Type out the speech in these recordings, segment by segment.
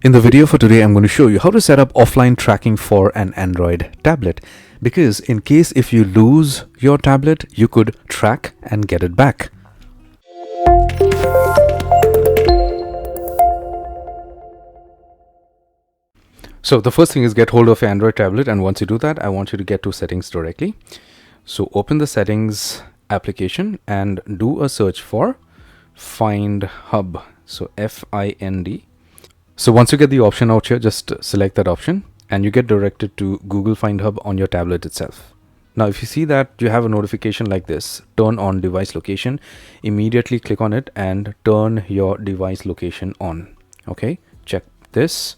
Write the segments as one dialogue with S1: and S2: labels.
S1: In the video for today, I'm going to show you how to set up offline tracking for an Android tablet. Because in case if you lose your tablet, you could track and get it back. So the first thing is get hold of your Android tablet, and once you do that, I want you to get to settings directly. So open the settings application and do a search for Find Hub. So FIND. So once you get the option out here, just select that option and you get directed to Google Find Hub on your tablet itself. Now, if you see that you have a notification like this, turn on device location, immediately click on it and turn your device location on. Okay, check this.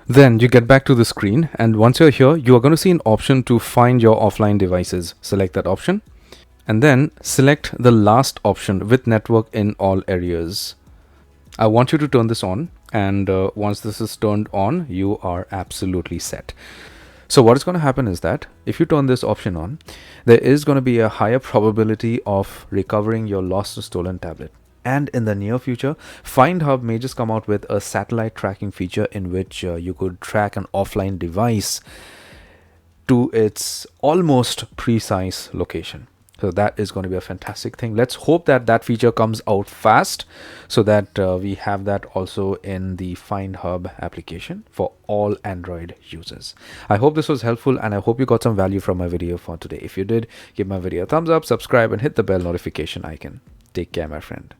S1: Then you get back to the screen, and once you're here, you are going to see an option to find your offline devices. Select that option and then select the last option with network in all areas. I want you to turn this on, and once this is turned on, you are absolutely set. So what is going to happen is that if you turn this option on, there is going to be a higher probability of recovering your lost or stolen tablet. And in the near future, Find Hub may just come out with a satellite tracking feature in which you could track an offline device to its almost precise location. So that is going to be a fantastic thing. Let's hope that that feature comes out fast so that we have that also in the Find Hub application for all Android users. I hope this was helpful, and I hope you got some value from my video for today. If you did, give my video a thumbs up, subscribe, and hit the bell notification icon. Take care, my friend.